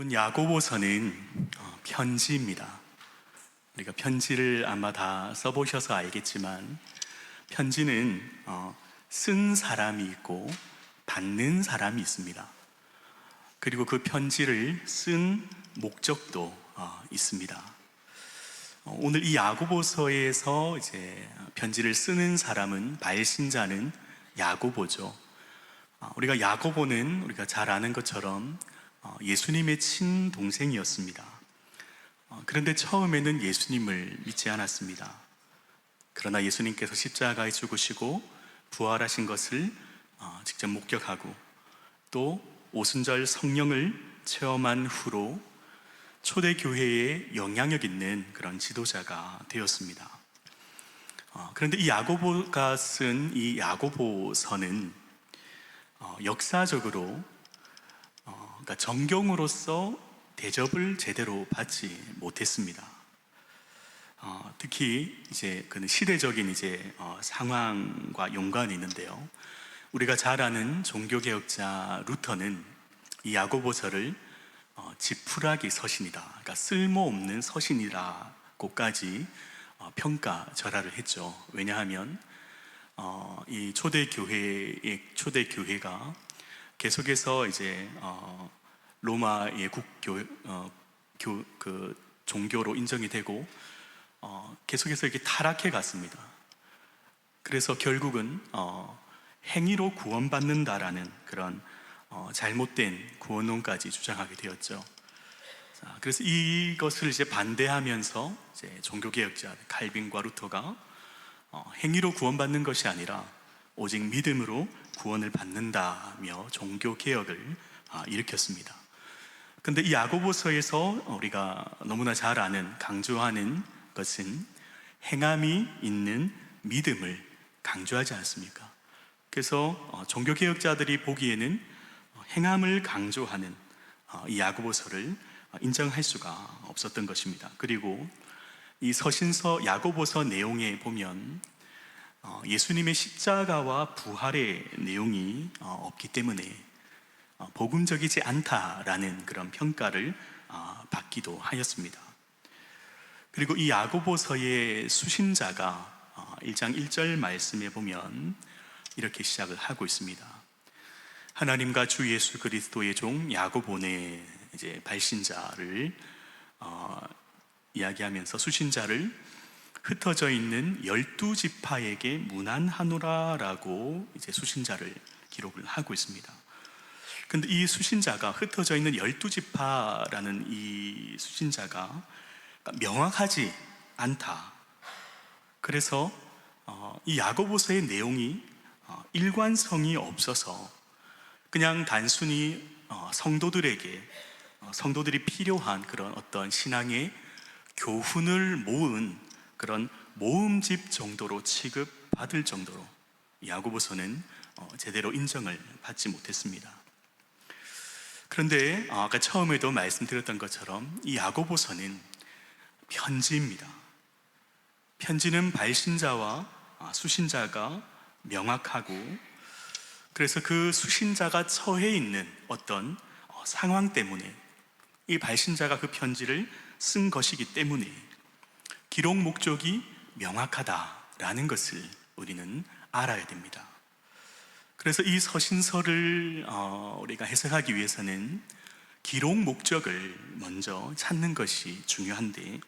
여러분, 야고보서는 편지입니다. 우리가 편지를 아마 다 써보셔서 알겠지만 편지는 쓴 사람이 있고 받는 사람이 있습니다. 그리고 그 편지를 쓴 목적도 있습니다. 오늘 이 야고보서에서 이제 편지를 쓰는 사람은 발신자는 야고보죠. 우리가 야고보는 우리가 잘 아는 것처럼 예수님의 친동생이었습니다. 그런데 처음에는 예수님을 믿지 않았습니다. 그러나 예수님께서 십자가에 죽으시고 부활하신 것을 직접 목격하고 또 오순절 성령을 체험한 후로 초대교회에 영향력 있는 그런 지도자가 되었습니다. 그런데 이 야고보가 쓴 이 야고보서는 역사적으로 그러니까 정경으로서 대접을 제대로 받지 못했습니다. 특히 이제 그 시대적인 이제 상황과 연관이 있는데요. 우리가 잘 아는 종교개혁자 루터는 이 야고보서를 지푸라기 서신이다, 그러니까 쓸모없는 서신이라고까지 평가절하를 했죠. 왜냐하면 이 초대교회가 계속해서 이제 로마의 그 종교로 인정이 되고 계속해서 이렇게 타락해 갔습니다. 그래서 결국은 행위로 구원받는다라는 그런 잘못된 구원론까지 주장하게 되었죠. 그래서 이것을 이제 반대하면서 이제 종교개혁자 칼빈과 루터가 행위로 구원받는 것이 아니라 오직 믿음으로 구원을 받는다며 종교개혁을 일으켰습니다. 그런데 이 야고보서에서 우리가 너무나 잘 아는, 강조하는 것은 행함이 있는 믿음을 강조하지 않습니까? 그래서 종교개혁자들이 보기에는 행함을 강조하는 이 야고보서를 인정할 수가 없었던 것입니다. 그리고 이 서신서 야고보서 내용에 보면 예수님의 십자가와 부활의 내용이 없기 때문에 복음적이지 않다라는 그런 평가를 받기도 하였습니다. 그리고 이 야고보서의 수신자가 1장 1절 말씀에 보면 이렇게 시작을 하고 있습니다. 하나님과 주 예수 그리스도의 종 야고보네, 이제 발신자를 이야기하면서 수신자를 흩어져 있는 12지파에게 문안하노라라고 이제 수신자를 기록을 하고 있습니다. 근데 이 수신자가, 흩어져 있는 12지파라는 이 수신자가 명확하지 않다. 그래서 이 야고보서의 내용이 일관성이 없어서 그냥 단순히 성도들이 필요한 그런 어떤 신앙의 교훈을 모은 그런 모음집 정도로 취급받을 정도로 야고보서는 제대로 인정을 받지 못했습니다. 그런데 아까 처음에도 말씀드렸던 것처럼 이 야고보서는 편지입니다. 편지는 발신자와 수신자가 명확하고, 그래서 그 수신자가 처해 있는 어떤 상황 때문에 이 발신자가 그 편지를 쓴 것이기 때문에 기록 목적이 명확하다라는 것을 우리는 알아야 됩니다. 그래서 이 서신서를 우리가 해석하기 위해서는 기록 목적을 먼저 찾는 것이 중요한데,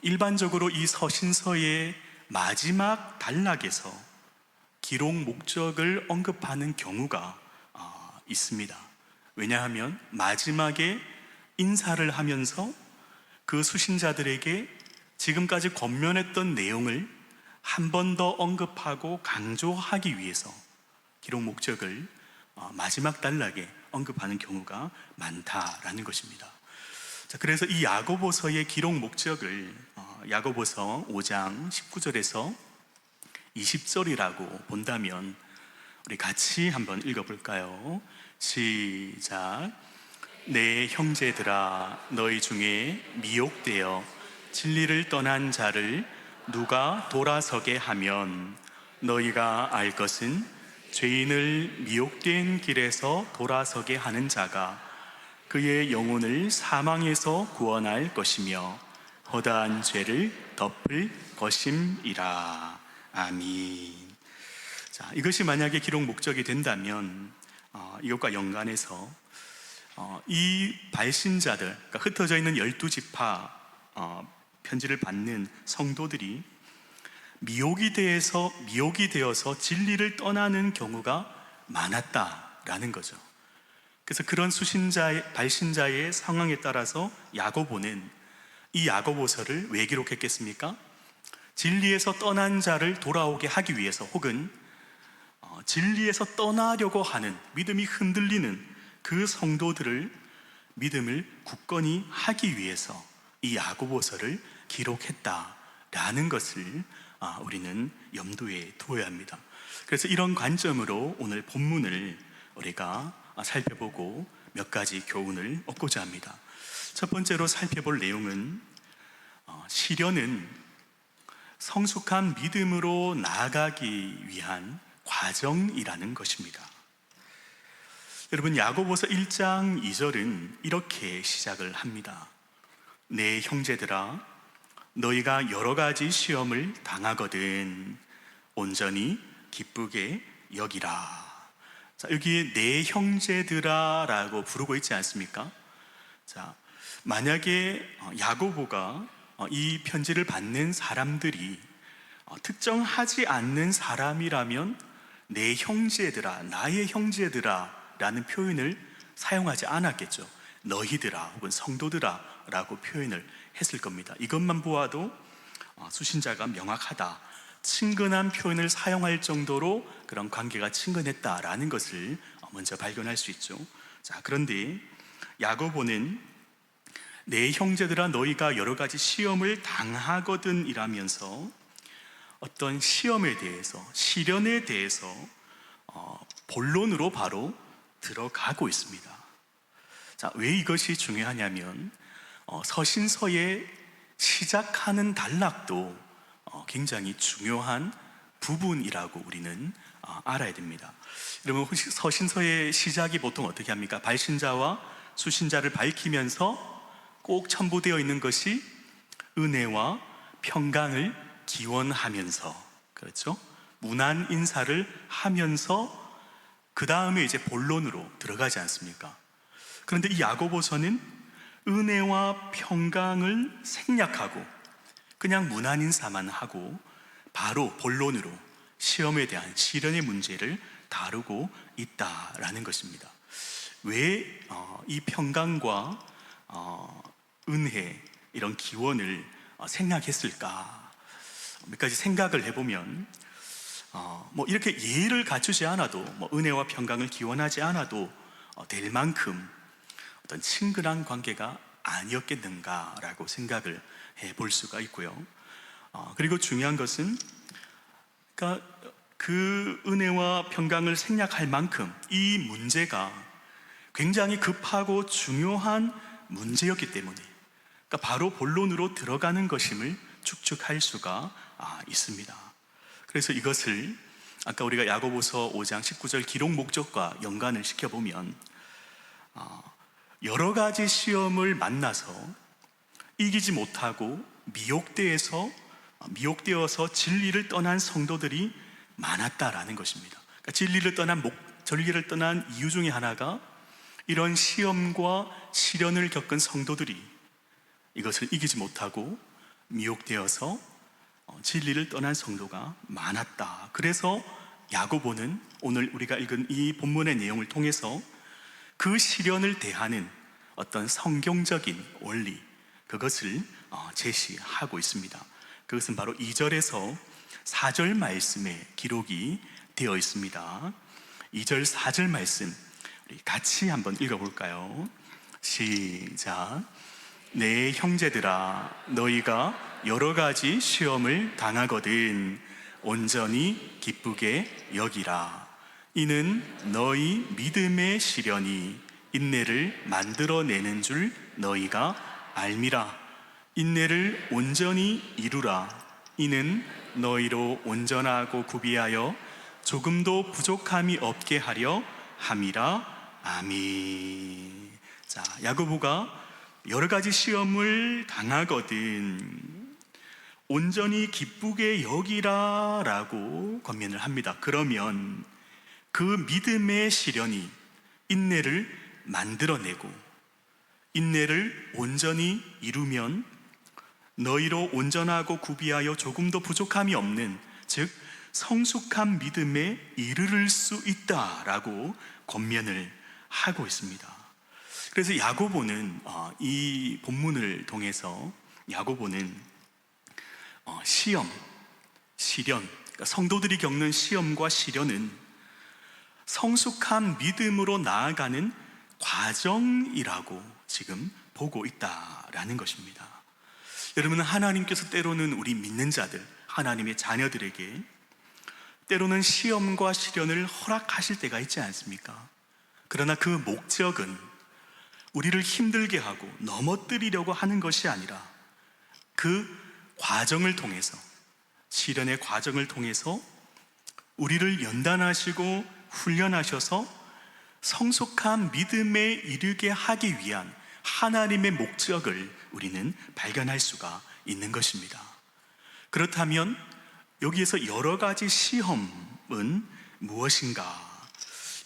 일반적으로 이 서신서의 마지막 단락에서 기록 목적을 언급하는 경우가 있습니다. 왜냐하면 마지막에 인사를 하면서 그 수신자들에게 지금까지 권면했던 내용을 한 번 더 언급하고 강조하기 위해서 기록 목적을 마지막 단락에 언급하는 경우가 많다라는 것입니다. 자, 그래서 이 야고보서의 기록 목적을 야고보서 5장 19절에서 20절이라고 본다면 우리 같이 한번 읽어볼까요? 시작. 내 형제들아, 너희 중에 미혹되어 진리를 떠난 자를 누가 돌아서게 하면 너희가 알 것은 죄인을 미혹된 길에서 돌아서게 하는 자가 그의 영혼을 사망에서 구원할 것이며 허다한 죄를 덮을 것임이라. 아멘. 자, 이것이 만약에 기록 목적이 된다면 이것과 연관해서 이 발신자들, 그러니까 흩어져 있는 12지파 편지를 받는 성도들이 미혹이 되어서 진리를 떠나는 경우가 많았다라는 거죠. 그래서 그런 발신자의 상황에 따라서 야고보는 이 야고보서를 왜 기록했겠습니까? 진리에서 떠난 자를 돌아오게 하기 위해서, 혹은 진리에서 떠나려고 하는, 믿음이 흔들리는 그 성도들을 믿음을 굳건히 하기 위해서 이 야고보서를 기록했다라는 것을 우리는 염두에 두어야 합니다. 그래서 이런 관점으로 오늘 본문을 우리가 살펴보고 몇 가지 교훈을 얻고자 합니다. 첫 번째로 살펴볼 내용은 시련은 성숙한 믿음으로 나아가기 위한 과정이라는 것입니다. 여러분, 야고보서 1장 2절은 이렇게 시작을 합니다. 내 형제들아, 너희가 여러 가지 시험을 당하거든 온전히 기쁘게 여기라. 자, 여기에 내 형제들아 라고 부르고 있지 않습니까? 자, 만약에 야고보가 이 편지를 받는 사람들이 특정하지 않는 사람이라면 내 형제들아, 나의 형제들아 라는 표현을 사용하지 않았겠죠. 너희들아 혹은 성도들아 라고 표현을 했을 겁니다. 이것만 보아도 수신자가 명확하다, 친근한 표현을 사용할 정도로 그런 관계가 친근했다라는 것을 먼저 발견할 수 있죠. 자, 그런데 야고보는 내 형제들아 너희가 여러 가지 시험을 당하거든 이라면서 어떤 시험에 대해서, 시련에 대해서 본론으로 바로 들어가고 있습니다. 자, 왜 이것이 중요하냐면 서신서의 시작하는 단락도 굉장히 중요한 부분이라고 우리는 알아야 됩니다. 여러분, 혹시 서신서의 시작이 보통 어떻게 합니까? 발신자와 수신자를 밝히면서 꼭 첨부되어 있는 것이 은혜와 평강을 기원하면서, 그렇죠? 문안 인사를 하면서 그 다음에 이제 본론으로 들어가지 않습니까? 그런데 이 야고보서는 은혜와 평강을 생략하고 그냥 문안 인사만 하고 바로 본론으로 시험에 대한 시련의 문제를 다루고 있다라는 것입니다. 왜 이 평강과 은혜, 이런 기원을 생략했을까? 몇 가지 생각을 해보면 이렇게 예의를 갖추지 않아도, 은혜와 평강을 기원하지 않아도 될 만큼 어떤 친근한 관계가 아니었겠는가라고 생각을 해볼 수가 있고요. 그리고 중요한 것은, 그러니까 그 은혜와 평강을 생략할 만큼 이 문제가 굉장히 급하고 중요한 문제였기 때문에, 그러니까 바로 본론으로 들어가는 것임을 축축할 수가 있습니다. 그래서 이것을 아까 우리가 야고보서 5장 19절 기록 목적과 연관을 시켜보면 여러 가지 시험을 만나서 이기지 못하고 미혹되어서 진리를 떠난 성도들이 많았다라는 것입니다. 그러니까 진리를 떠난 이유 중에 하나가 이런 시험과 시련을 겪은 성도들이 이것을 이기지 못하고 미혹되어서 진리를 떠난 성도가 많았다. 그래서 야고보는 오늘 우리가 읽은 이 본문의 내용을 통해서 그 시련을 대하는 어떤 성경적인 원리, 그것을 제시하고 있습니다. 그것은 바로 2절에서 4절 말씀에 기록이 되어 있습니다. 2절 4절 말씀 우리 같이 한번 읽어볼까요? 시작. 내 형제들아 너희가 여러 가지 시험을 당하거든 온전히 기쁘게 여기라. 이는 너희 믿음의 시련이 인내를 만들어내는 줄 너희가 알미라. 인내를 온전히 이루라. 이는 너희로 온전하고 구비하여 조금도 부족함이 없게 하려 함이라. 아멘. 자, 자, 야고보가 여러 가지 시험을 당하거든 온전히 기쁘게 여기라 라고 권면을 합니다. 그러면 그 믿음의 시련이 인내를 만들어내고 인내를 온전히 이루면 너희로 온전하고 구비하여 조금도 부족함이 없는, 즉 성숙한 믿음에 이르를 수 있다라고 권면을 하고 있습니다. 그래서 야고보는 이 본문을 통해서 야고보는 시험, 시련, 그러니까 성도들이 겪는 시험과 시련은 성숙한 믿음으로 나아가는 과정이라고 지금 보고 있다라는 것입니다. 여러분, 하나님께서 때로는 우리 믿는 자들, 하나님의 자녀들에게 때로는 시험과 시련을 허락하실 때가 있지 않습니까? 그러나 그 목적은 우리를 힘들게 하고 넘어뜨리려고 하는 것이 아니라 그 과정을 통해서, 시련의 과정을 통해서 우리를 연단하시고 훈련하셔서 성숙한 믿음에 이르게 하기 위한 하나님의 목적을 우리는 발견할 수가 있는 것입니다. 그렇다면 여기에서 여러 가지 시험은 무엇인가?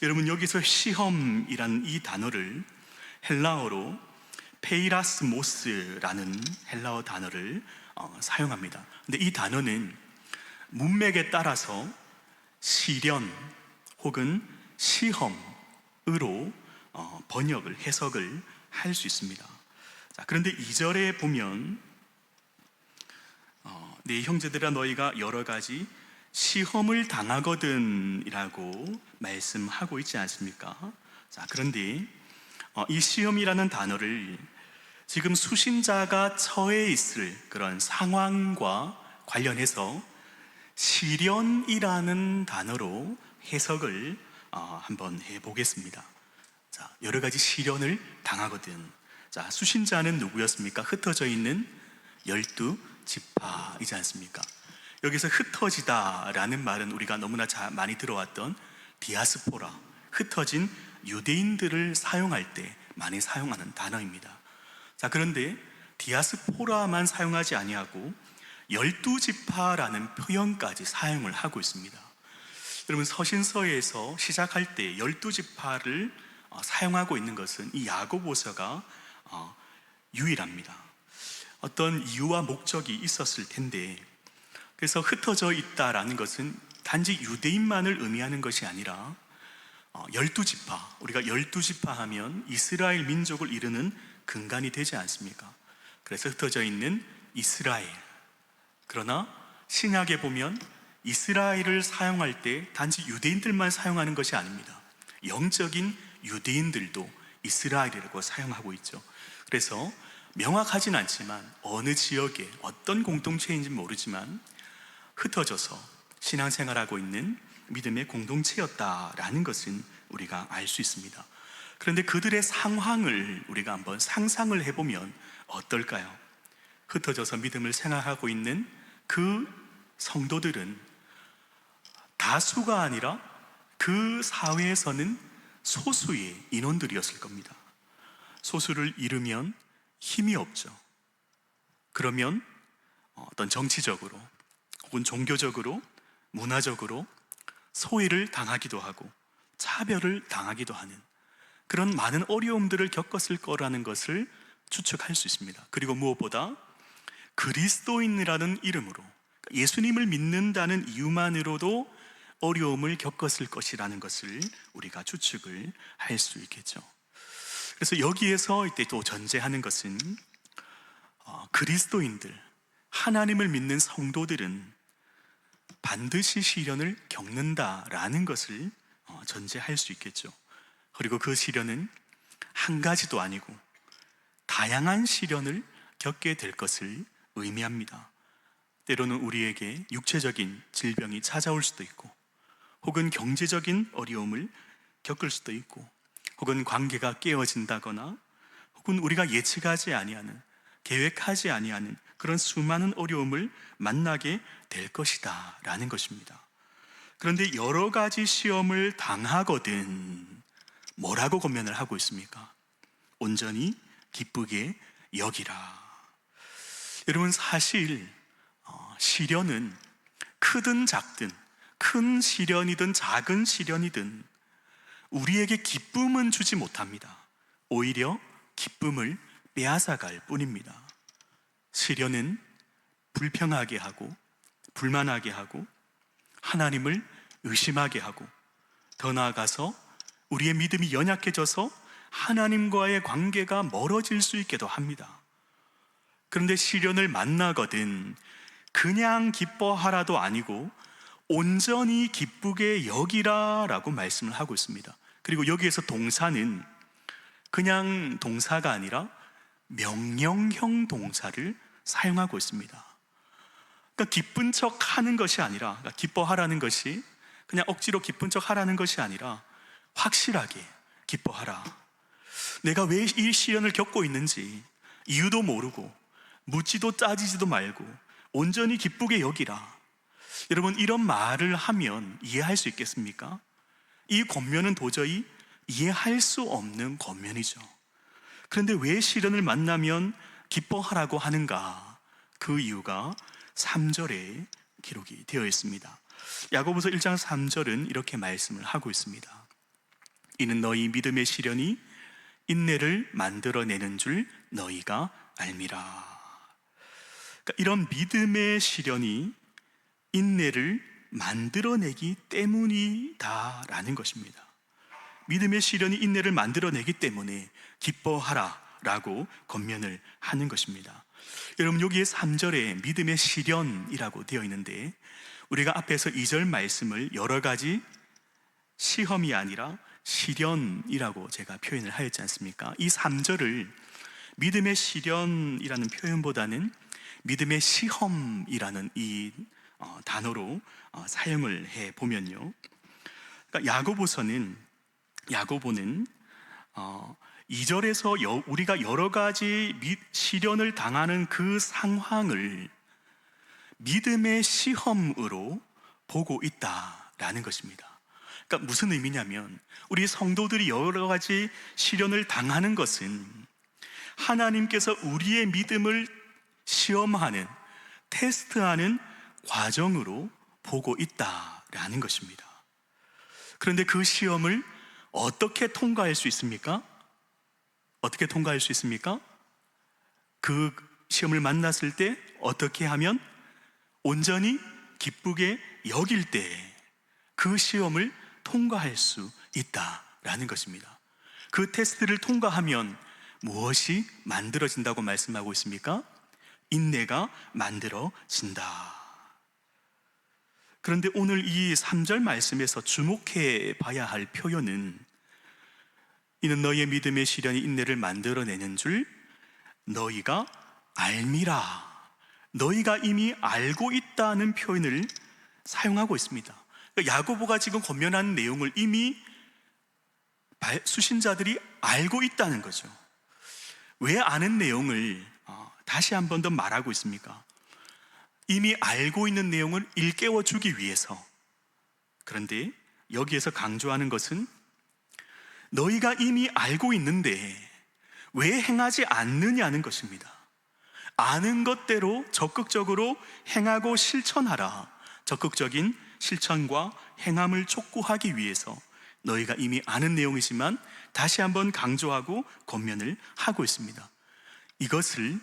여러분, 여기서 시험이란 이 단어를 헬라어로 페이라스모스라는 헬라어 단어를 사용합니다. 근데 이 단어는 문맥에 따라서 시련 혹은 시험으로 번역을, 해석을 할 수 있습니다. 자, 그런데 2절에 보면 네 형제들아 너희가 여러 가지 시험을 당하거든 이라고 말씀하고 있지 않습니까? 자, 그런데 이 시험이라는 단어를 지금 수신자가 처해 있을 그런 상황과 관련해서 시련이라는 단어로 해석을 한번 해보겠습니다. 자, 여러 가지 시련을 당하거든. 자, 수신자는 누구였습니까? 흩어져 있는 12지파이지 않습니까? 여기서 흩어지다라는 말은 우리가 너무나 많이 들어왔던 디아스포라, 흩어진 유대인들을 사용할 때 많이 사용하는 단어입니다. 자, 그런데 디아스포라만 사용하지 아니하고 12지파라는 표현까지 사용을 하고 있습니다. 여러분, 서신서에서 시작할 때 12지파를 사용하고 있는 것은 이 야고보서가 유일합니다. 어떤 이유와 목적이 있었을 텐데, 그래서 흩어져 있다라는 것은 단지 유대인만을 의미하는 것이 아니라 12지파, 우리가 12지파 하면 이스라엘 민족을 이루는 근간이 되지 않습니까? 그래서 흩어져 있는 이스라엘. 그러나 신약에 보면 이스라엘을 사용할 때 단지 유대인들만 사용하는 것이 아닙니다. 영적인 유대인들도 이스라엘이라고 사용하고 있죠. 그래서 명확하진 않지만 어느 지역에 어떤 공동체인지는 모르지만 흩어져서 신앙생활하고 있는 믿음의 공동체였다라는 것은 우리가 알 수 있습니다. 그런데 그들의 상황을 우리가 한번 상상을 해보면 어떨까요? 흩어져서 믿음을 생활하고 있는 그 성도들은 다수가 아니라 그 사회에서는 소수의 인원들이었을 겁니다. 소수를 이루면 힘이 없죠. 그러면 어떤 정치적으로 혹은 종교적으로, 문화적으로 소외를 당하기도 하고 차별을 당하기도 하는 그런 많은 어려움들을 겪었을 거라는 것을 추측할 수 있습니다. 그리고 무엇보다 그리스도인이라는 이름으로, 예수님을 믿는다는 이유만으로도 어려움을 겪었을 것이라는 것을 우리가 추측을 할 수 있겠죠. 그래서 여기에서 이때 또 전제하는 것은 그리스도인들, 하나님을 믿는 성도들은 반드시 시련을 겪는다라는 것을 전제할 수 있겠죠. 그리고 그 시련은 한 가지도 아니고 다양한 시련을 겪게 될 것을 의미합니다. 때로는 우리에게 육체적인 질병이 찾아올 수도 있고, 혹은 경제적인 어려움을 겪을 수도 있고, 혹은 관계가 깨어진다거나, 혹은 우리가 예측하지 아니하는, 계획하지 아니하는 그런 수많은 어려움을 만나게 될 것이다 라는 것입니다. 그런데 여러 가지 시험을 당하거든 뭐라고 권면을 하고 있습니까? 온전히 기쁘게 여기라. 여러분, 사실 시련은 크든 작든, 큰 시련이든 작은 시련이든 우리에게 기쁨은 주지 못합니다. 오히려 기쁨을 빼앗아갈 뿐입니다. 시련은 불평하게 하고, 불만하게 하고, 하나님을 의심하게 하고, 더 나아가서 우리의 믿음이 연약해져서 하나님과의 관계가 멀어질 수 있게도 합니다. 그런데 시련을 만나거든 그냥 기뻐하라도 아니고 온전히 기쁘게 여기라 라고 말씀을 하고 있습니다. 그리고 여기에서 동사는 그냥 동사가 아니라 명령형 동사를 사용하고 있습니다. 그러니까 기쁜 척 하는 것이 아니라, 그러니까 기뻐하라는 것이 그냥 억지로 기쁜 척 하라는 것이 아니라 확실하게 기뻐하라. 내가 왜 이 시련을 겪고 있는지 이유도 모르고 묻지도 따지지도 말고 온전히 기쁘게 여기라. 여러분, 이런 말을 하면 이해할 수 있겠습니까? 이 권면은 도저히 이해할 수 없는 권면이죠. 그런데 왜 시련을 만나면 기뻐하라고 하는가? 그 이유가 3절에 기록이 되어 있습니다. 야고보서 1장 3절은 이렇게 말씀을 하고 있습니다. 이는 너희 믿음의 시련이 인내를 만들어내는 줄 너희가 알미라. 그러니까 이런 믿음의 시련이 인내를 만들어내기 때문이다라는 것입니다. 믿음의 시련이 인내를 만들어내기 때문에 기뻐하라 라고 권면을 하는 것입니다. 여러분, 여기에 3절에 믿음의 시련이라고 되어 있는데 우리가 앞에서 2절 말씀을 여러 가지 시험이 아니라 시련이라고 제가 표현을 하였지 않습니까? 이 3절을 믿음의 시련이라는 표현보다는 믿음의 시험이라는 이 단어로 사용을 해 보면요, 그러니까 야고보는 2절에서 우리가 여러 가지 시련을 당하는 그 상황을 믿음의 시험으로 보고 있다라는 것입니다. 그러니까 무슨 의미냐면 우리 성도들이 여러 가지 시련을 당하는 것은 하나님께서 우리의 믿음을 시험하는, 테스트하는 과정으로 보고 있다라는 것입니다. 그런데 그 시험을 어떻게 통과할 수 있습니까? 어떻게 통과할 수 있습니까? 그 시험을 만났을 때 어떻게 하면 온전히 기쁘게 여길 때 그 시험을 통과할 수 있다라는 것입니다. 그 테스트를 통과하면 무엇이 만들어진다고 말씀하고 있습니까? 인내가 만들어진다. 그런데 오늘 이 3절 말씀에서 주목해 봐야 할 표현은 이는 너희의 믿음의 시련이 인내를 만들어내는 줄 너희가 알미라. 너희가 이미 알고 있다는 표현을 사용하고 있습니다. 그러니까 야고보가 지금 권면하는 내용을 이미 수신자들이 알고 있다는 거죠. 왜 아는 내용을 다시 한 번 더 말하고 있습니까? 이미 알고 있는 내용을 일깨워 주기 위해서. 그런데 여기에서 강조하는 것은 너희가 이미 알고 있는데 왜 행하지 않느냐는 것입니다. 아는 것대로 적극적으로 행하고 실천하라. 적극적인 실천과 행함을 촉구하기 위해서 너희가 이미 아는 내용이지만 다시 한번 강조하고 권면을 하고 있습니다. 이것을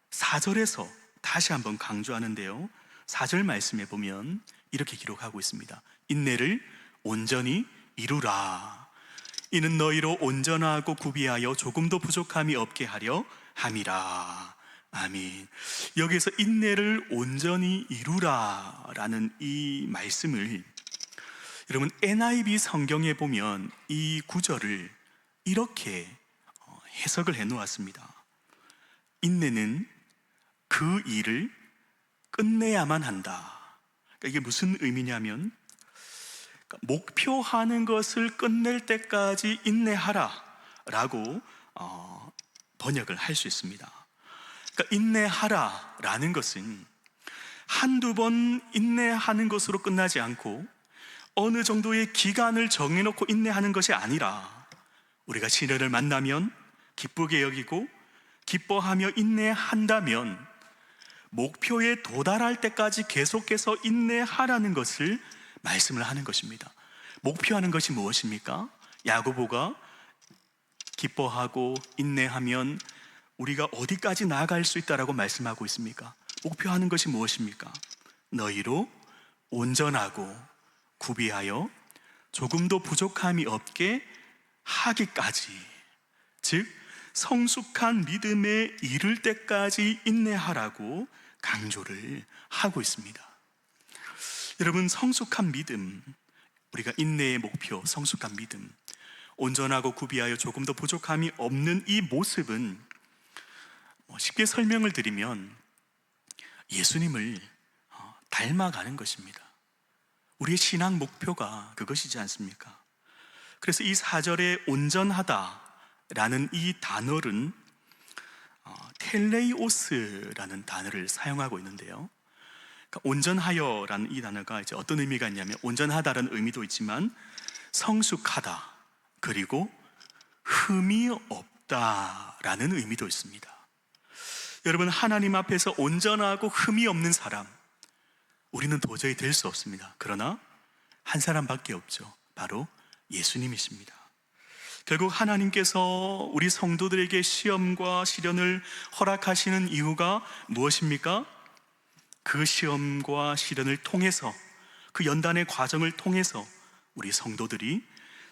4절에서 다시 한번 강조하는데요, 4절 말씀에 보면 이렇게 기록하고 있습니다. 인내를 온전히 이루라. 이는 너희로 온전하고 구비하여 조금도 부족함이 없게 하려 함이라. 아멘. 여기서 인내를 온전히 이루라 라는 이 말씀을 여러분 NIV 성경에 보면 이 구절을 이렇게 해석을 해 놓았습니다. 인내는 그 일을 끝내야만 한다. 그러니까 이게 무슨 의미냐면 목표하는 것을 끝낼 때까지 인내하라 라고 번역을 할 수 있습니다. 그러니까 인내하라 라는 것은 한두 번 인내하는 것으로 끝나지 않고 어느 정도의 기간을 정해놓고 인내하는 것이 아니라 우리가 시련을 만나면 기쁘게 여기고 기뻐하며 인내한다면 목표에 도달할 때까지 계속해서 인내하라는 것을 말씀을 하는 것입니다. 목표하는 것이 무엇입니까? 야고보가 기뻐하고 인내하면 우리가 어디까지 나아갈 수 있다라고 말씀하고 있습니까? 목표하는 것이 무엇입니까? 너희로 온전하고 구비하여 조금도 부족함이 없게 하기까지, 즉 성숙한 믿음에 이를 때까지 인내하라고 강조를 하고 있습니다. 여러분, 성숙한 믿음, 우리가 인내의 목표, 성숙한 믿음, 온전하고 구비하여 조금도 부족함이 없는 이 모습은 쉽게 설명을 드리면 예수님을 닮아가는 것입니다. 우리의 신앙 목표가 그것이지 않습니까? 그래서 이 4절에 온전하다라는 이 단어는 텔레이오스라는 단어를 사용하고 있는데요. 그러니까 온전하여라는 이 단어가 이제 어떤 의미가 있냐면, 온전하다라는 의미도 있지만 성숙하다, 그리고 흠이 없다라는 의미도 있습니다. 여러분, 하나님 앞에서 온전하고 흠이 없는 사람, 우리는 도저히 될 수 없습니다. 그러나 한 사람밖에 없죠. 바로 예수님이십니다. 결국 하나님께서 우리 성도들에게 시험과 시련을 허락하시는 이유가 무엇입니까? 그 시험과 시련을 통해서, 그 연단의 과정을 통해서 우리 성도들이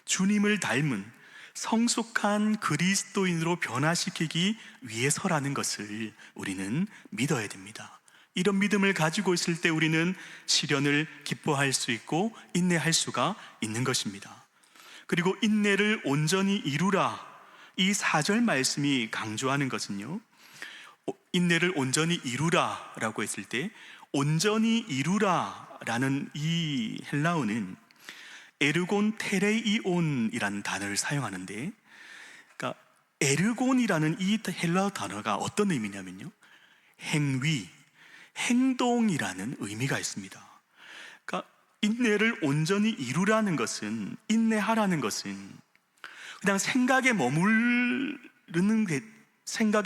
주님을 닮은 성숙한 그리스도인으로 변화시키기 위해서라는 것을 우리는 믿어야 됩니다. 이런 믿음을 가지고 있을 때 우리는 시련을 기뻐할 수 있고 인내할 수가 있는 것입니다. 그리고 인내를 온전히 이루라, 이 4절 말씀이 강조하는 것은요, 인내를 온전히 이루라 라고 했을 때 온전히 이루라 라는 이 헬라어는 에르곤 테레이온이라는 단어를 사용하는데, 그러니까 에르곤이라는 이 헬라어 단어가 어떤 의미냐면요, 행위, 행동이라는 의미가 있습니다. 그러니까 인내를 온전히 이루라는 것은, 인내하라는 것은 그냥 생각에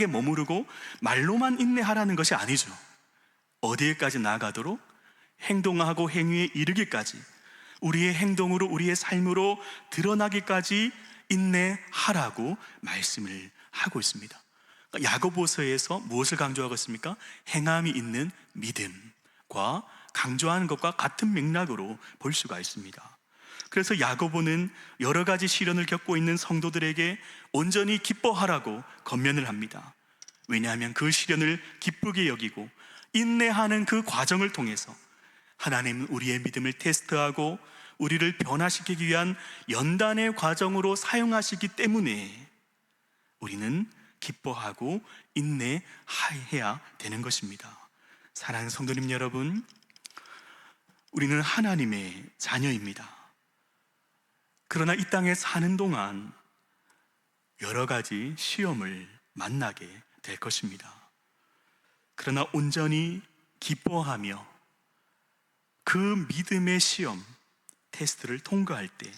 머무르고 말로만 인내하라는 것이 아니죠. 어디에까지 나아가도록 행동하고 행위에 이르기까지, 우리의 행동으로, 우리의 삶으로 드러나기까지 인내하라고 말씀을 하고 있습니다. 야고보서에서 무엇을 강조하고 있습니까? 행함이 있는 믿음과 강조하는 것과 같은 맥락으로 볼 수가 있습니다. 그래서 야고보는 여러 가지 시련을 겪고 있는 성도들에게 온전히 기뻐하라고 권면을 합니다. 왜냐하면 그 시련을 기쁘게 여기고 인내하는 그 과정을 통해서 하나님은 우리의 믿음을 테스트하고 우리를 변화시키기 위한 연단의 과정으로 사용하시기 때문에 우리는 기뻐하고 인내해야 되는 것입니다. 사랑하는 성도님 여러분, 우리는 하나님의 자녀입니다. 그러나 이 땅에 사는 동안 여러 가지 시험을 만나게 될 것입니다. 그러나 온전히 기뻐하며 그 믿음의 시험, 테스트를 통과할 때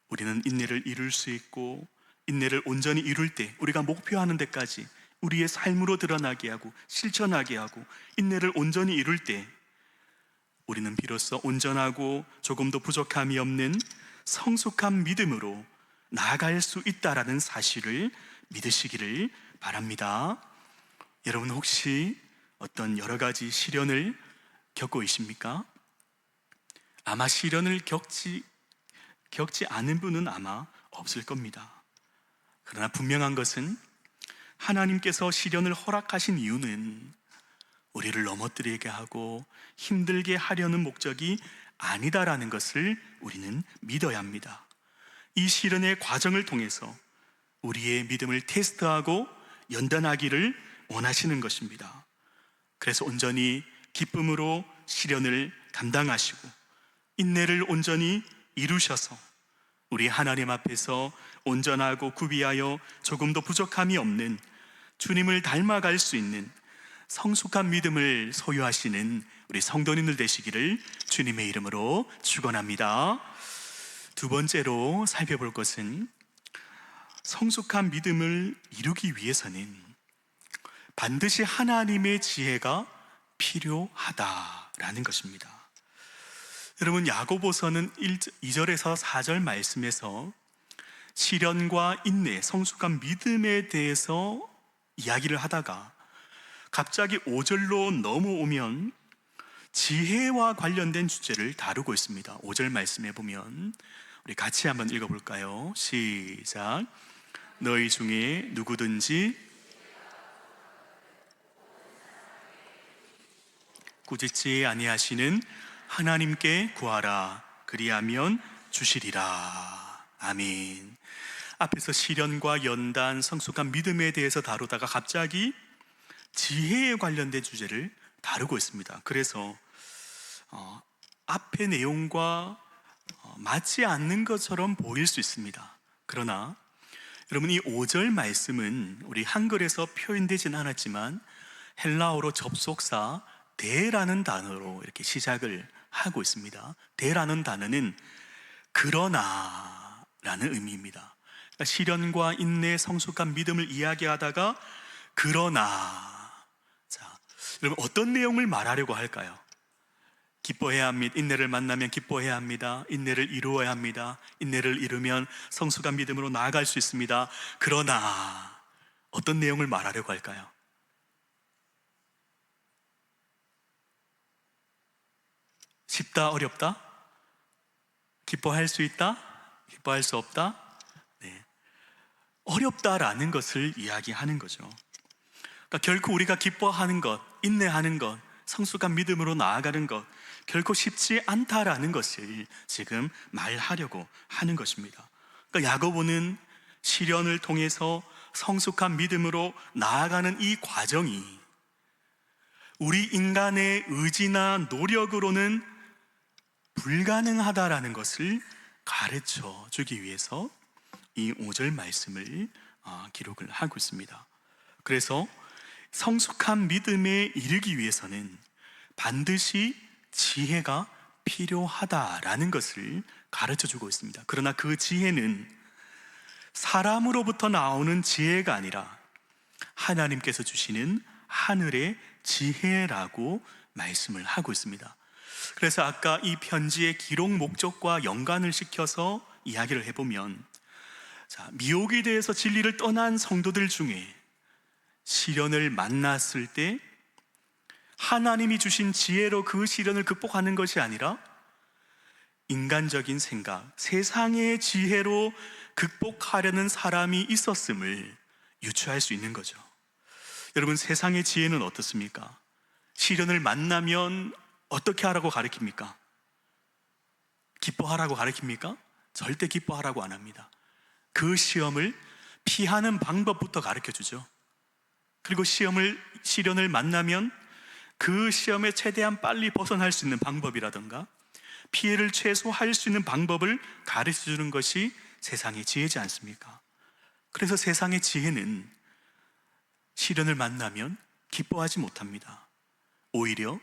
우리는 인내를 이룰 수 있고, 인내를 온전히 이룰 때 우리가 목표하는 데까지 우리의 삶으로 드러나게 하고 실천하게 하고 인내를 온전히 이룰 때 우리는 비로소 온전하고 조금도 부족함이 없는 성숙한 믿음으로 나아갈 수 있다라는 사실을 믿으시기를 바랍니다. 여러분, 혹시 어떤 여러 가지 시련을 겪고 있습니까? 아마 시련을 겪지 않은 분은 아마 없을 겁니다. 그러나 분명한 것은 하나님께서 시련을 허락하신 이유는 우리를 넘어뜨리게 하고 힘들게 하려는 목적이 아니다라는 것을 우리는 믿어야 합니다. 이 시련의 과정을 통해서 우리의 믿음을 테스트하고 연단하기를 원하시는 것입니다. 그래서 온전히 기쁨으로 시련을 감당하시고 인내를 온전히 이루셔서 우리 하나님 앞에서 온전하고 구비하여 조금도 부족함이 없는 주님을 닮아갈 수 있는 성숙한 믿음을 소유하시는 우리 성도님들 되시기를 주님의 이름으로 축원합니다. 두 번째로 살펴볼 것은 성숙한 믿음을 이루기 위해서는 반드시 하나님의 지혜가 필요하다라는 것입니다. 여러분, 야고보서는 2절에서 4절 말씀에서 시련과 인내, 성숙한 믿음에 대해서 이야기를 하다가 갑자기 5절로 넘어오면 지혜와 관련된 주제를 다루고 있습니다. 5절 말씀에 보면 우리 같이 한번 읽어볼까요? 시작. 너희 중에 누구든지 꾸짖지 아니하시는 하나님께 구하라. 그리하면 주시리라. 아멘. 앞에서 시련과 연단, 성숙한 믿음에 대해서 다루다가 갑자기 지혜에 관련된 주제를 다루고 있습니다. 그래서 앞의 내용과 맞지 않는 것처럼 보일 수 있습니다. 그러나 여러분, 이 5절 말씀은 우리 한글에서 표현되진 않았지만 헬라어로 접속사 대라는 단어로 이렇게 시작을 하고 있습니다. 대라는 단어는 그러나 라는 의미입니다. 그러니까 시련과 인내, 성숙한 믿음을 이야기하다가 그러나, 자, 여러분, 어떤 내용을 말하려고 할까요? 기뻐해야 합니다. 인내를 만나면 기뻐해야 합니다. 인내를 이루어야 합니다. 인내를 이루면 성숙한 믿음으로 나아갈 수 있습니다. 그러나 어떤 내용을 말하려고 할까요? 쉽다, 어렵다? 기뻐할 수 있다? 기뻐할 수 없다? 네. 어렵다라는 것을 이야기하는 거죠. 그러니까 결코 우리가 기뻐하는 것, 인내하는 것, 성숙한 믿음으로 나아가는 것, 결코 쉽지 않다라는 것을 지금 말하려고 하는 것입니다. 그러니까 야고보는 시련을 통해서 성숙한 믿음으로 나아가는 이 과정이 우리 인간의 의지나 노력으로는 불가능하다라는 것을 가르쳐 주기 위해서 이 5절 말씀을 기록을 하고 있습니다. 그래서 성숙한 믿음에 이르기 위해서는 반드시 지혜가 필요하다라는 것을 가르쳐 주고 있습니다. 그러나 그 지혜는 사람으로부터 나오는 지혜가 아니라 하나님께서 주시는 하늘의 지혜라고 말씀을 하고 있습니다. 그래서 아까 이 편지의 기록 목적과 연관을 시켜서 이야기를 해보면, 미혹에 대해서 진리를 떠난 성도들 중에 시련을 만났을 때 하나님이 주신 지혜로 그 시련을 극복하는 것이 아니라 인간적인 생각, 세상의 지혜로 극복하려는 사람이 있었음을 유추할 수 있는 거죠. 여러분, 세상의 지혜는 어떻습니까? 시련을 만나면 어떻게 하라고 가르칩니까? 기뻐하라고 가르칩니까? 절대 기뻐하라고 안 합니다. 그 시험을 피하는 방법부터 가르쳐 주죠. 그리고 시련을 만나면 그 시험에 최대한 빨리 벗어날 수 있는 방법이라든가 피해를 최소화할 수 있는 방법을 가르쳐 주는 것이 세상의 지혜지 않습니까? 그래서 세상의 지혜는 시련을 만나면 기뻐하지 못합니다. 오히려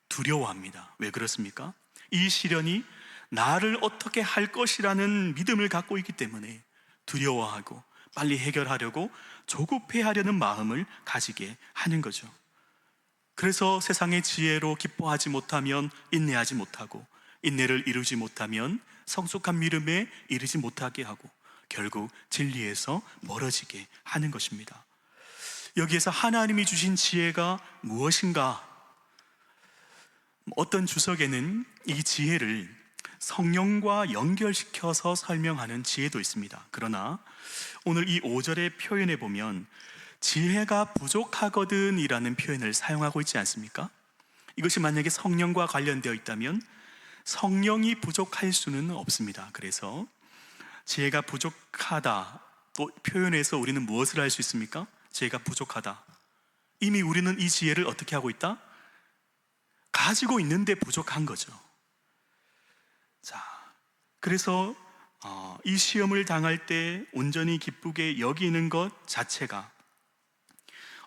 두려워합니다. 왜 그렇습니까? 이 시련이 나를 어떻게 할 것이라는 믿음을 갖고 있기 때문에 두려워하고 빨리 해결하려고 조급해하려는 마음을 가지게 하는 거죠. 그래서 세상의 지혜로 기뻐하지 못하면 인내하지 못하고, 인내를 이루지 못하면 성숙한 믿음에 이르지 못하게 하고, 결국 진리에서 멀어지게 하는 것입니다. 여기에서 하나님이 주신 지혜가 무엇인가? 어떤 주석에는 이 지혜를 성령과 연결시켜서 설명하는 지혜도 있습니다. 그러나 오늘 이 5절의 표현에 보면 지혜가 부족하거든 이라는 표현을 사용하고 있지 않습니까? 이것이 만약에 성령과 관련되어 있다면 성령이 부족할 수는 없습니다. 그래서 지혜가 부족하다 또 표현해서 우리는 무엇을 할 수 있습니까? 지혜가 부족하다. 이미 우리는 이 지혜를 어떻게 하고 있다? 가지고 있는데 부족한 거죠. 자, 그래서 이 시험을 당할 때 온전히 기쁘게 여기는 것 자체가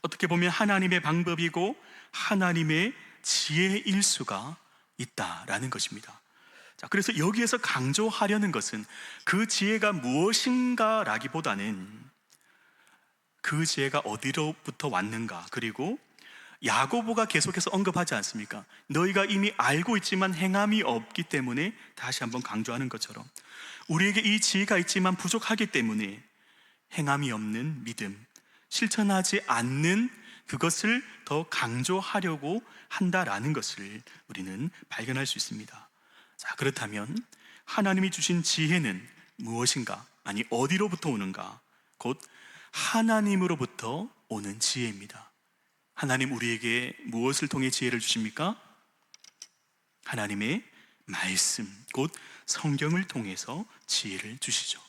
어떻게 보면 하나님의 방법이고 하나님의 지혜일 수가 있다라는 것입니다. 자, 그래서 여기에서 강조하려는 것은 그 지혜가 무엇인가 라기보다는 그 지혜가 어디로부터 왔는가, 그리고 야고보가 계속해서 언급하지 않습니까? 너희가 이미 알고 있지만 행함이 없기 때문에, 다시 한번 강조하는 것처럼 우리에게 이 지혜가 있지만 부족하기 때문에 행함이 없는 믿음, 실천하지 않는 그것을 더 강조하려고 한다라는 것을 우리는 발견할 수 있습니다. 자, 그렇다면 하나님이 주신 지혜는 무엇인가? 아니, 어디로부터 오는가? 곧 하나님으로부터 오는 지혜입니다. 하나님 우리에게 무엇을 통해 지혜를 주십니까? 하나님의 말씀, 곧 성경을 통해서 지혜를 주시죠.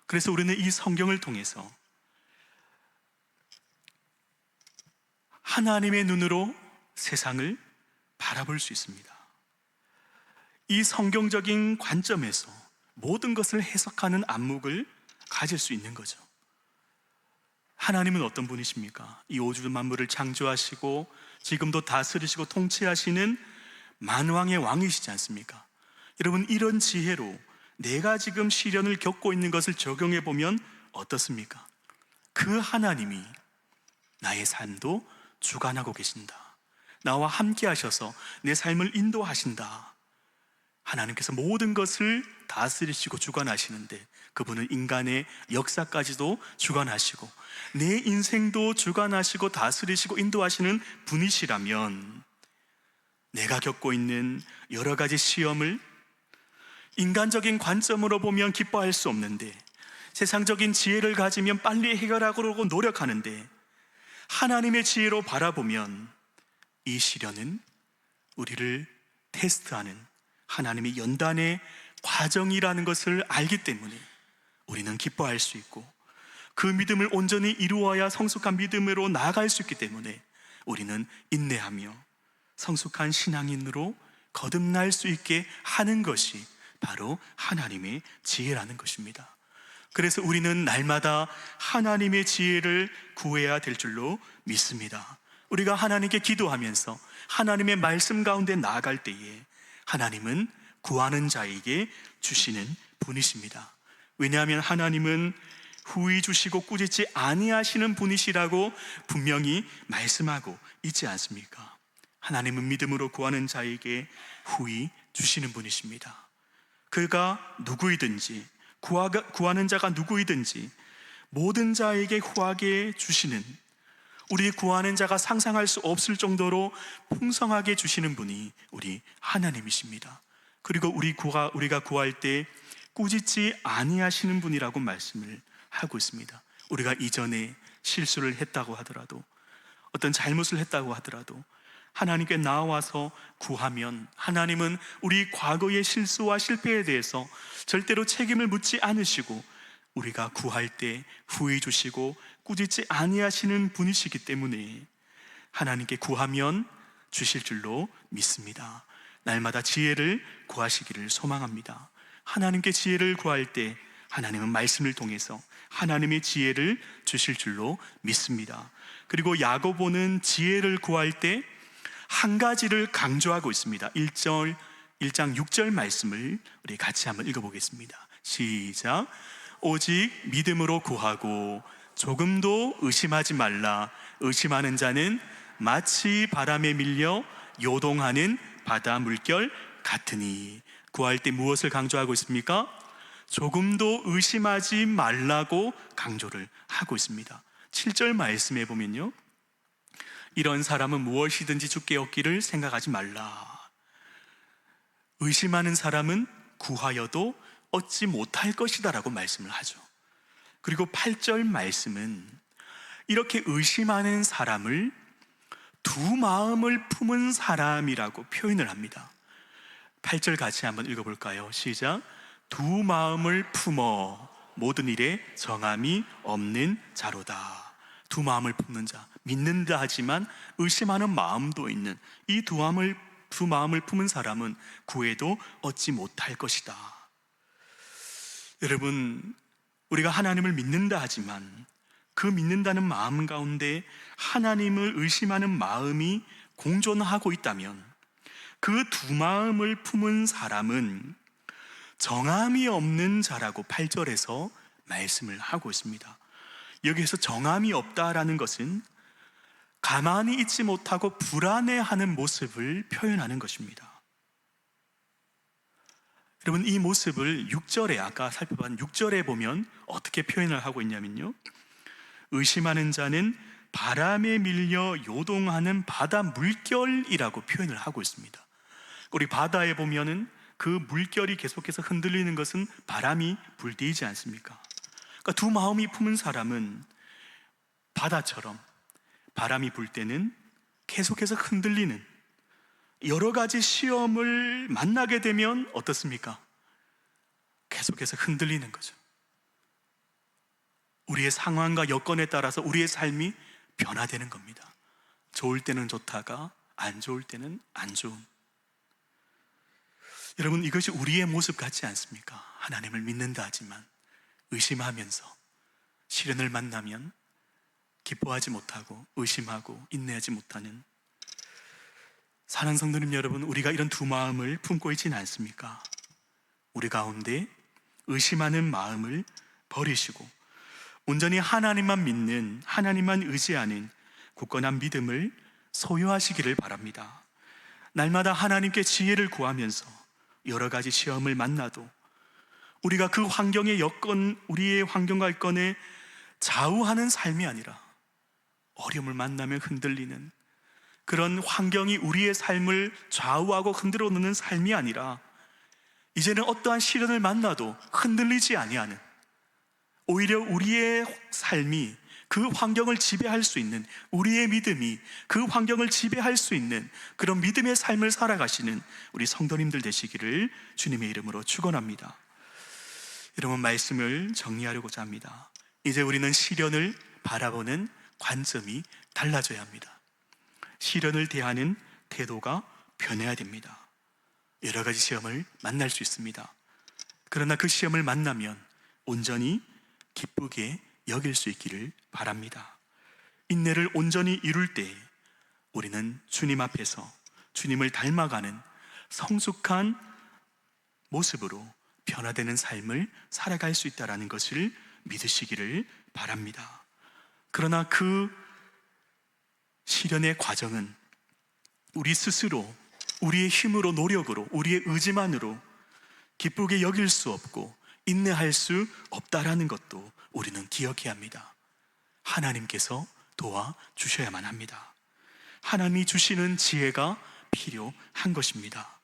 그래서 우리는 이 성경을 통해서 하나님의 눈으로 세상을 바라볼 수 있습니다. 이 성경적인 관점에서 모든 것을 해석하는 안목을 가질 수 있는 거죠. 하나님은 어떤 분이십니까? 이 우주 만물을 창조하시고 지금도 다스리시고 통치하시는 만왕의 왕이시지 않습니까? 여러분, 이런 지혜로 내가 지금 시련을 겪고 있는 것을 적용해 보면 어떻습니까? 그 하나님이 나의 삶도 주관하고 계신다. 나와 함께 하셔서 내 삶을 인도하신다. 하나님께서 모든 것을 다스리시고 주관하시는데, 그분은 인간의 역사까지도 주관하시고 내 인생도 주관하시고 다스리시고 인도하시는 분이시라면, 내가 겪고 있는 여러 가지 시험을 인간적인 관점으로 보면 기뻐할 수 없는데, 세상적인 지혜를 가지면 빨리 해결하려고 노력하는데, 하나님의 지혜로 바라보면 이 시련은 우리를 테스트하는 하나님의 연단의 과정이라는 것을 알기 때문에 우리는 기뻐할 수 있고, 그 믿음을 온전히 이루어야 성숙한 믿음으로 나아갈 수 있기 때문에 우리는 인내하며 성숙한 신앙인으로 거듭날 수 있게 하는 것이 바로 하나님의 지혜라는 것입니다. 그래서 우리는 날마다 하나님의 지혜를 구해야 될 줄로 믿습니다. 우리가 하나님께 기도하면서 하나님의 말씀 가운데 나아갈 때에 하나님은 구하는 자에게 주시는 분이십니다. 왜냐하면 하나님은 후히 주시고 꾸짖지 아니하시는 분이시라고 분명히 말씀하고 있지 않습니까? 하나님은 믿음으로 구하는 자에게 후히 주시는 분이십니다. 그가 누구이든지, 구하는 자가 누구이든지 모든 자에게 후하게 주시는, 우리 구하는 자가 상상할 수 없을 정도로 풍성하게 주시는 분이 우리 하나님이십니다. 그리고 우리가 구할 때 꾸짖지 아니하시는 분이라고 말씀을 하고 있습니다. 우리가 이전에 실수를 했다고 하더라도, 어떤 잘못을 했다고 하더라도 하나님께 나와서 구하면 하나님은 우리 과거의 실수와 실패에 대해서 절대로 책임을 묻지 않으시고 우리가 구할 때 후히 주시고 꾸짖지 아니하시는 분이시기 때문에 하나님께 구하면 주실 줄로 믿습니다. 날마다 지혜를 구하시기를 소망합니다. 하나님께 지혜를 구할 때 하나님은 말씀을 통해서 하나님의 지혜를 주실 줄로 믿습니다. 그리고 야고보는 지혜를 구할 때 한 가지를 강조하고 있습니다. 1장 6절 말씀을 우리 같이 한번 읽어보겠습니다. 시작. 오직 믿음으로 구하고 조금도 의심하지 말라. 의심하는 자는 마치 바람에 밀려 요동하는 바다 물결 같으니. 구할 때 무엇을 강조하고 있습니까? 조금도 의심하지 말라고 강조를 하고 있습니다. 7절 말씀에 보면요, 이런 사람은 무엇이든지 주께 얻기를 생각하지 말라. 의심하는 사람은 구하여도 얻지 못할 것이다 라고 말씀을 하죠. 그리고 8절 말씀은 이렇게 의심하는 사람을 두 마음을 품은 사람이라고 표현을 합니다. 8절 같이 한번 읽어볼까요? 시작. 두 마음을 품어 모든 일에 정함이 없는 자로다. 두 마음을 품는 자, 믿는다 하지만 의심하는 마음도 있는 이 두 마음을 품은 사람은 구해도 얻지 못할 것이다. 여러분, 우리가 하나님을 믿는다 하지만 그 믿는다는 마음 가운데 하나님을 의심하는 마음이 공존하고 있다면 그 두 마음을 품은 사람은 정함이 없는 자라고 8절에서 말씀을 하고 있습니다. 여기에서 정함이 없다라는 것은 가만히 있지 못하고 불안해하는 모습을 표현하는 것입니다. 여러분, 이 모습을 6절에, 아까 살펴본 6절에 보면 어떻게 표현을 하고 있냐면요, 의심하는 자는 바람에 밀려 요동하는 바다 물결이라고 표현을 하고 있습니다. 우리 바다에 보면은 그 물결이 계속해서 흔들리는 것은 바람이 불때이지 않습니까? 그러니까 두 마음이 품은 사람은 바다처럼 바람이 불 때는 계속해서 흔들리는, 여러 가지 시험을 만나게 되면 어떻습니까? 계속해서 흔들리는 거죠. 우리의 상황과 여건에 따라서 우리의 삶이 변화되는 겁니다. 좋을 때는 좋다가 안 좋을 때는 안 좋은. 여러분, 이것이 우리의 모습 같지 않습니까? 하나님을 믿는다 하지만 의심하면서 시련을 만나면 기뻐하지 못하고 의심하고 인내하지 못하는, 사랑하는 성도님 여러분, 우리가 이런 두 마음을 품고 있지는 않습니까? 우리 가운데 의심하는 마음을 버리시고 온전히 하나님만 믿는, 하나님만 의지하는 굳건한 믿음을 소유하시기를 바랍니다. 날마다 하나님께 지혜를 구하면서 여러 가지 시험을 만나도 우리가 그 환경의 여건, 우리의 환경과 여건에 좌우하는 삶이 아니라, 어려움을 만나면 흔들리는 그런 환경이 우리의 삶을 좌우하고 흔들어 놓는 삶이 아니라, 이제는 어떠한 시련을 만나도 흔들리지 아니하는, 오히려 우리의 삶이 그 환경을 지배할 수 있는, 우리의 믿음이 그 환경을 지배할 수 있는 그런 믿음의 삶을 살아가시는 우리 성도님들 되시기를 주님의 이름으로 축원합니다. 여러분, 말씀을 정리하려고자 합니다. 이제 우리는 시련을 바라보는 관점이 달라져야 합니다. 시련을 대하는 태도가 변해야 됩니다. 여러 가지 시험을 만날 수 있습니다. 그러나 그 시험을 만나면 온전히 기쁘게 여길 수 있기를 바랍니다. 인내를 온전히 이룰 때 우리는 주님 앞에서 주님을 닮아가는 성숙한 모습으로 변화되는 삶을 살아갈 수 있다는 것을 믿으시기를 바랍니다. 그러나 그 시련의 과정은 우리 스스로, 우리의 힘으로, 노력으로, 우리의 의지만으로 기쁘게 여길 수 없고 인내할 수 없다라는 것도 우리는 기억해야 합니다. 하나님께서 도와주셔야만 합니다. 하나님이 주시는 지혜가 필요한 것입니다.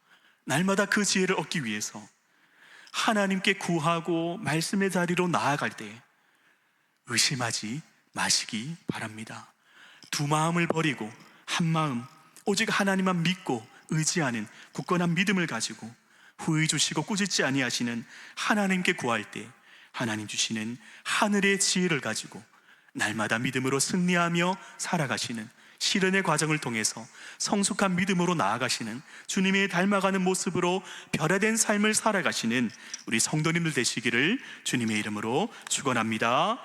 날마다 그 지혜를 얻기 위해서 하나님께 구하고 말씀의 자리로 나아갈 때 의심하지 마시기 바랍니다. 두 마음을 버리고 한 마음, 오직 하나님만 믿고 의지하는 굳건한 믿음을 가지고 후회 주시고 꾸짖지 아니하시는 하나님께 구할 때 하나님 주시는 하늘의 지혜를 가지고 날마다 믿음으로 승리하며 살아가시는, 시련의 과정을 통해서 성숙한 믿음으로 나아가시는, 주님의 닮아가는 모습으로 변화된 삶을 살아가시는 우리 성도님들 되시기를 주님의 이름으로 축원합니다.